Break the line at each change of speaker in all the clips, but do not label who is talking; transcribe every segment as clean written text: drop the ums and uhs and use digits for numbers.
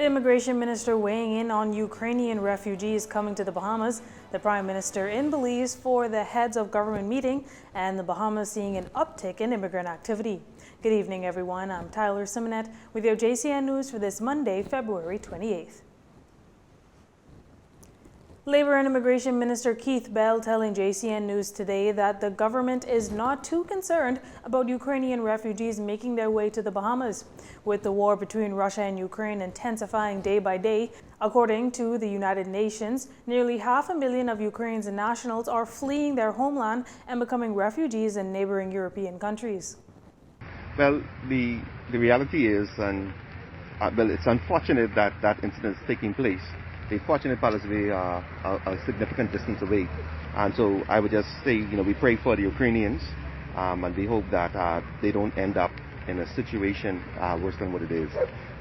Immigration Minister weighing in on Ukrainian refugees coming to the Bahamas. The Prime Minister in Belize for the heads of government meeting, and the Bahamas seeing an uptick in immigrant activity. Good evening, everyone. I'm Tyler Simonet with your JCN News for this Monday, February 28th. Labor and Immigration Minister Keith Bell telling JCN News today that the government is not too concerned about Ukrainian refugees making their way to the Bahamas. With the war between Russia and Ukraine intensifying day by day, according to the United Nations, nearly 500,000 of Ukraine's nationals are fleeing their homeland and becoming refugees in neighboring European countries.
Well, the reality is, it's unfortunate that that incident is taking place. The fortunate part is we are a significant distance away. And so I would just say, we pray for the Ukrainians and we hope that they don't end up in a situation worse than what it is.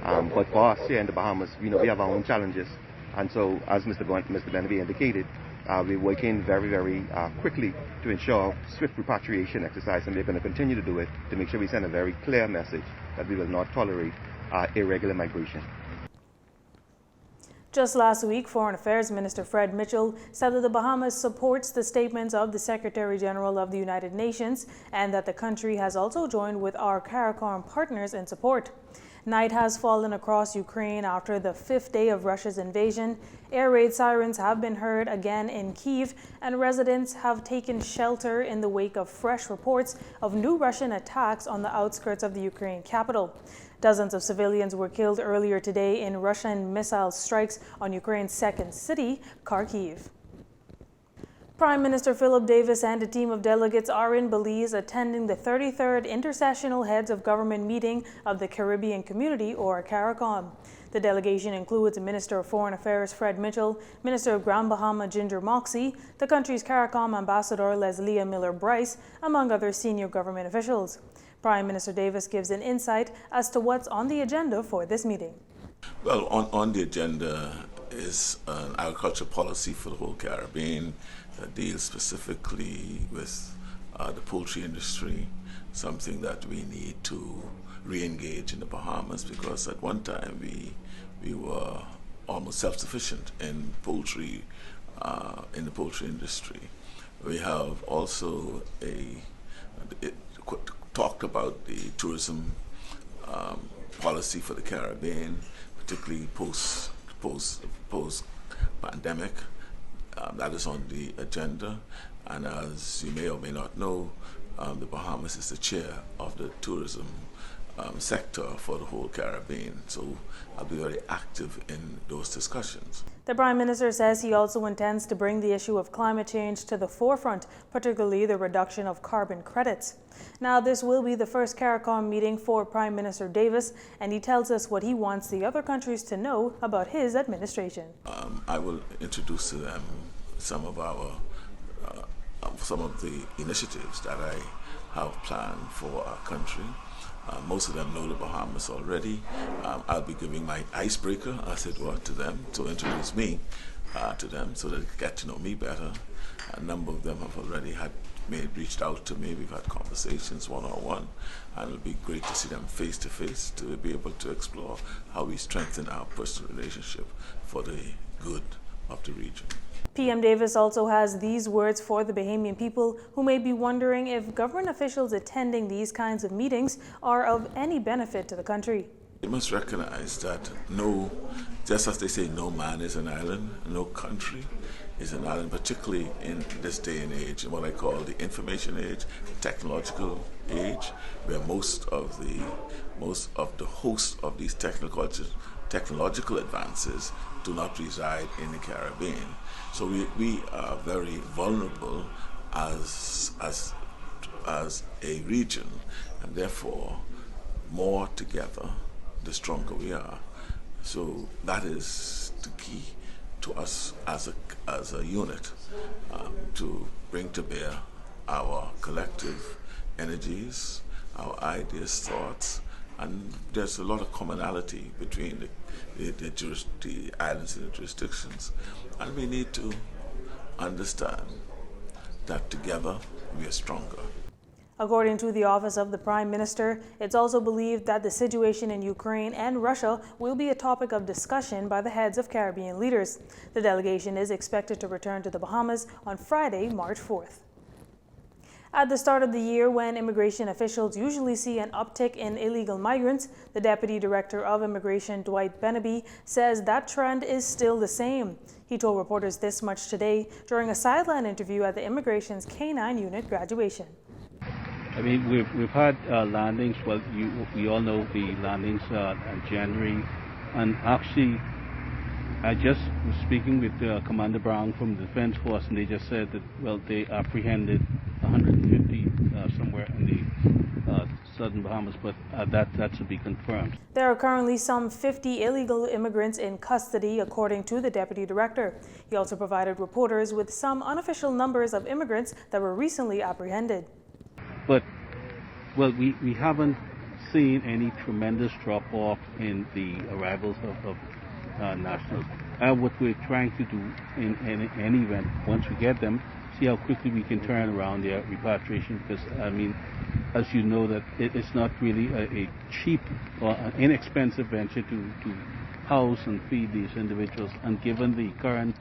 But for us here in the Bahamas, we have our own challenges. And so, as Mr. Benavie indicated, we're working very, very quickly to ensure swift repatriation exercise, and we're going to continue to do it to make sure we send a very clear message that we will not tolerate irregular migration.
Just last week, Foreign Affairs Minister Fred Mitchell said that the Bahamas supports the statements of the Secretary General of the United Nations and that the country has also joined with our CARICOM partners in support. Night has fallen across Ukraine after the fifth day of Russia's invasion. Air raid sirens have been heard again in Kyiv, and residents have taken shelter in the wake of fresh reports of new Russian attacks on the outskirts of the Ukraine capital. Dozens of civilians were killed earlier today in Russian missile strikes on Ukraine's second city, Kharkiv. Prime Minister Philip Davis and a team of delegates are in Belize attending the 33rd Intersessional Heads of Government meeting of the Caribbean Community, or CARICOM. The delegation includes Minister of Foreign Affairs Fred Mitchell, Minister of Grand Bahama Ginger Moxie, the country's CARICOM Ambassador Leslie Miller-Bryce, among other senior government officials. Prime Minister Davis gives an insight as to what's on the agenda for this meeting.
Well, on the agenda is an agriculture policy for the whole Caribbean that deals specifically with the poultry industry, something that we need to re-engage in the Bahamas, because at one time we were almost self-sufficient in poultry, in the poultry industry. We have also talked about the tourism policy for the Caribbean, particularly post-pandemic. That is on the agenda, and as you may or may not know, the Bahamas is the chair of the tourism sector for the whole Caribbean, so I'll be very active in those discussions.
The Prime Minister says he also intends to bring the issue of climate change to the forefront, particularly the reduction of carbon credits. Now, this will be the first CARICOM meeting for Prime Minister Davis, and he tells us what he wants the other countries to know about his administration.
I will introduce to them some of the initiatives that I have planned for our country. Most of them know the Bahamas already. I'll be giving my icebreaker, as it were, to them to introduce me to them so that they get to know me better. A number of them have already reached out to me. We've had conversations one-on-one, and it'll be great to see them face-to-face to be able to explore how we strengthen our personal relationship for the good of the region.
PM Davis also has these words for the Bahamian people who may be wondering if government officials attending these kinds of meetings are of any benefit to the country.
You must recognize that just as they say no man is an island, no country is an island, particularly in this day and age, in what I call the information age, technological age, where most of the hosts of these technological advances do not reside in the Caribbean. So we are very vulnerable as a region, and therefore more together the stronger we are. So that is the key to us as a unit, to bring to bear our collective energies, our ideas, thoughts, and there's a lot of commonality between the islands and the jurisdictions, and we need to understand that together we are stronger.
According to the Office of the Prime Minister, it's also believed that the situation in Ukraine and Russia will be a topic of discussion by the heads of Caribbean leaders. The delegation is expected to return to the Bahamas on Friday, March 4th. At the start of the year, when immigration officials usually see an uptick in illegal migrants, the Deputy Director of Immigration, Dwight Benaby, says that trend is still the same. He told reporters this much today during a sideline interview at the Immigration's K-9 unit graduation.
I mean, we've had landings. Well, we all know the landings in January, and actually, I just was speaking with Commander Brown from the Defense Force, and they just said that, well, they apprehended 150 somewhere in the southern Bahamas, but that's to be confirmed.
There are currently some 50 illegal immigrants in custody, according to the Deputy Director. He also provided reporters with some unofficial numbers of immigrants that were recently apprehended.
But, well, we haven't seen any tremendous drop-off in the arrivals of nationals. What we're trying to do in any event, once we get them, see how quickly we can turn around their repatriation, because, I mean, as you know, that it's not really a cheap or an inexpensive venture to house and feed these individuals, and given the current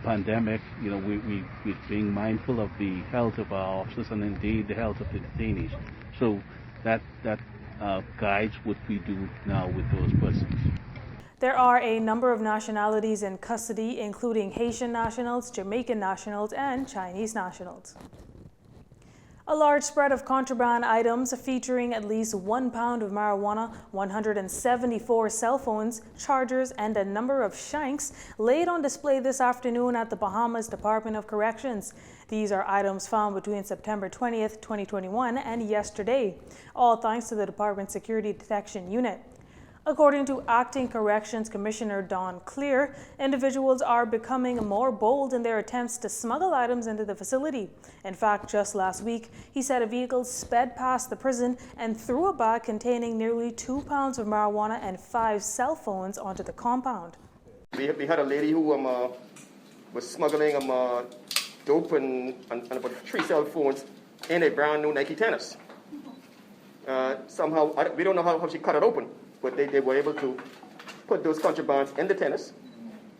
pandemic, you know, we're being mindful of the health of our officers and indeed the health of the detainees. So that guides what we do now with those persons.
There are a number of nationalities in custody, including Haitian nationals, Jamaican nationals, and Chinese nationals. A large spread of contraband items featuring at least 1 pound of marijuana, 174 cell phones, chargers, and a number of shanks laid on display this afternoon at the Bahamas Department of Corrections. These are items found between September 20th, 2021 and yesterday, all thanks to the Department's Security Detection Unit. According to Acting Corrections Commissioner Don Clear, individuals are becoming more bold in their attempts to smuggle items into the facility. In fact, just last week, he said a vehicle sped past the prison and threw a bag containing nearly 2 pounds of marijuana and 5 cell phones onto the compound.
We had a lady who was smuggling dope and about 3 cell phones in a brand new Nike tennis. Somehow, we don't know how she cut it open, but they were able to put those contrabands in the tennis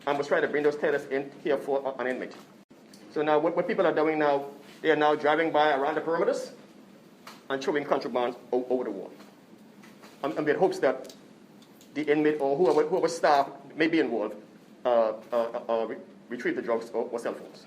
and was trying to bring those tennis in here for an inmate. So now what people are doing now, they are now driving by around the perimeters and throwing contraband over the wall. And with hopes that the inmate or whoever staff may be involved retrieve the drugs or cell phones.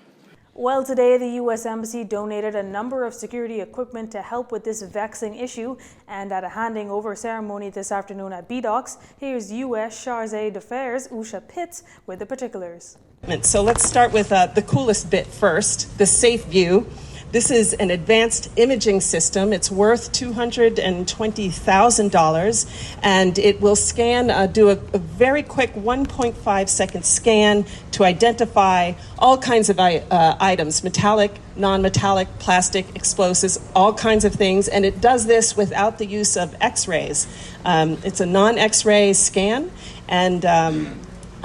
Well, today the U.S. Embassy donated a number of security equipment to help with this vexing issue, and at a handing over ceremony this afternoon at B-Docks, here's U.S. Chargé d'Affaires Usha Pitts with the particulars.
So let's start with the coolest bit first, the Safe View. This is an advanced imaging system. It's worth $220,000, and it will scan, do a very quick 1.5 second scan to identify all kinds of items, metallic, non-metallic, plastic, explosives, all kinds of things, and it does this without the use of X-rays. It's a non-X-ray scan, and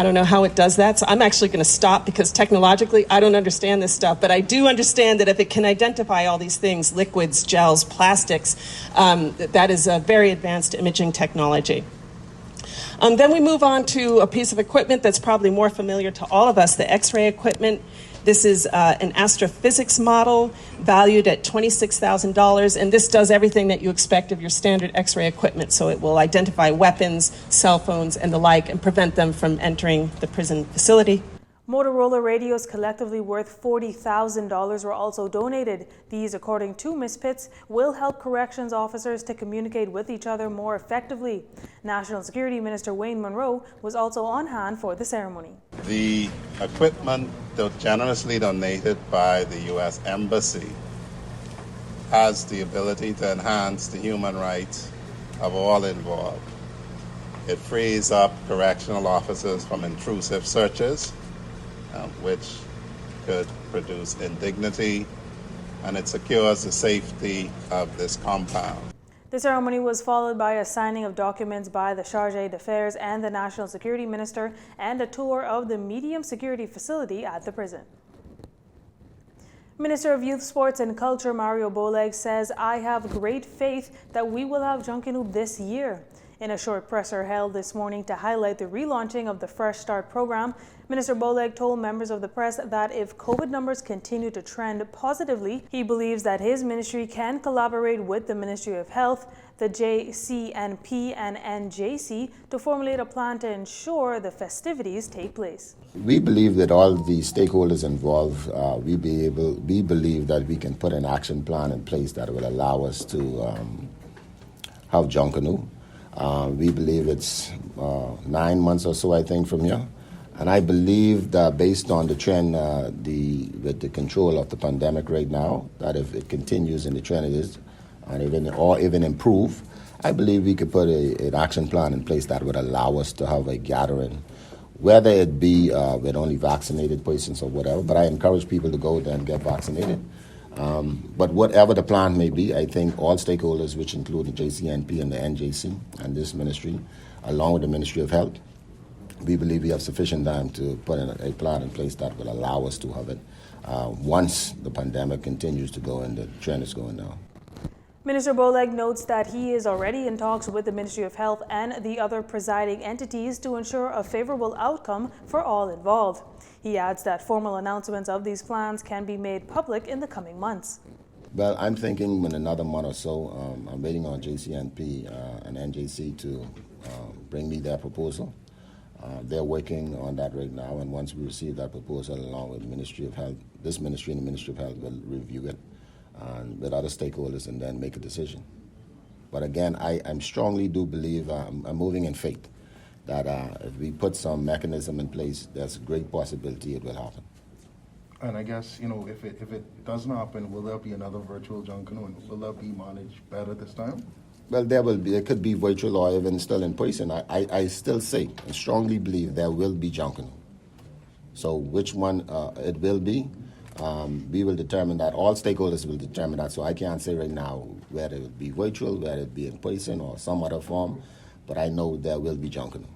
I don't know how it does that, so I'm actually going to stop because technologically I don't understand this stuff, but I do understand that if it can identify all these things, liquids, gels, plastics, that is a very advanced imaging technology. Then we move on to a piece of equipment that's probably more familiar to all of us, the X-ray equipment. This is an astrophysics model valued at $26,000, and this does everything that you expect of your standard X-ray equipment. So it will identify weapons, cell phones, and the like, and prevent them from entering the prison facility.
Motorola radios collectively worth $40,000 were also donated. These, according to Ms. Pitts, will help corrections officers to communicate with each other more effectively. National Security Minister Wayne Monroe was also on hand for the ceremony.
The equipment generously donated by the U.S. Embassy has the ability to enhance the human rights of all involved. It frees up correctional officers from intrusive searches, which could produce indignity, and it secures the safety of this compound.
The ceremony was followed by a signing of documents by the Chargé d'Affaires and the National Security Minister, and a tour of the medium security facility at the prison. Minister of Youth, Sports and Culture Mario Boleg says, "I have great faith that we will have Junkanoo this year." In a short presser held this morning to highlight the relaunching of the Fresh Start program, Minister Boleg told members of the press that if COVID numbers continue to trend positively, he believes that his ministry can collaborate with the Ministry of Health, the JCNP and NJC to formulate a plan to ensure the festivities take place.
We believe that all the stakeholders involved, we believe that we can put an action plan in place that will allow us to have Junkanoo. We believe it's 9 months or so, I think, from here. And I believe that based on the trend, with the control of the pandemic right now, that if it continues in the trend it is, and even improve, I believe we could put an action plan in place that would allow us to have a gathering, whether it be with only vaccinated persons or whatever. But I encourage people to go there and get vaccinated. But whatever the plan may be, I think all stakeholders, which include the JCNP and the NJC and this ministry, along with the Ministry of Health, we believe we have sufficient time to put in a plan in place that will allow us to have it once the pandemic continues to go and the trend is going down.
Minister Boleg notes that he is already in talks with the Ministry of Health and the other presiding entities to ensure a favorable outcome for all involved. He adds that formal announcements of these plans can be made public in the coming months.
Well, I'm thinking in another month or so, I'm waiting on JCNP and NJC to bring me their proposal. They're working on that right now, and once we receive that proposal along with the Ministry of Health, this ministry and the Ministry of Health will review it with other stakeholders and then make a decision. But again, I strongly do believe, I'm moving in faith, that if we put some mechanism in place, there's a great possibility it will happen.
And I guess, if it doesn't happen, will there be another virtual Junkanoo, and will that be managed better this time?
Well, there will be. It could be virtual or even still in person. I still say, I strongly believe there will be Junkanoo. So which one it will be, we will determine that. All stakeholders will determine that. So I can't say right now whether it will be virtual, whether it be in person or some other form, but I know there will be Junkanoo.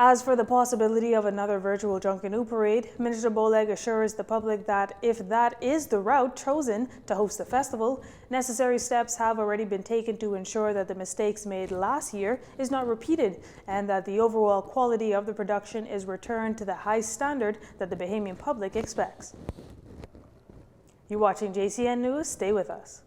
As for the possibility of another virtual Junkanoo parade, Minister Boleg assures the public that if that is the route chosen to host the festival, necessary steps have already been taken to ensure that the mistakes made last year is not repeated and that the overall quality of the production is returned to the high standard that the Bahamian public expects. You're watching JCN News. Stay with us.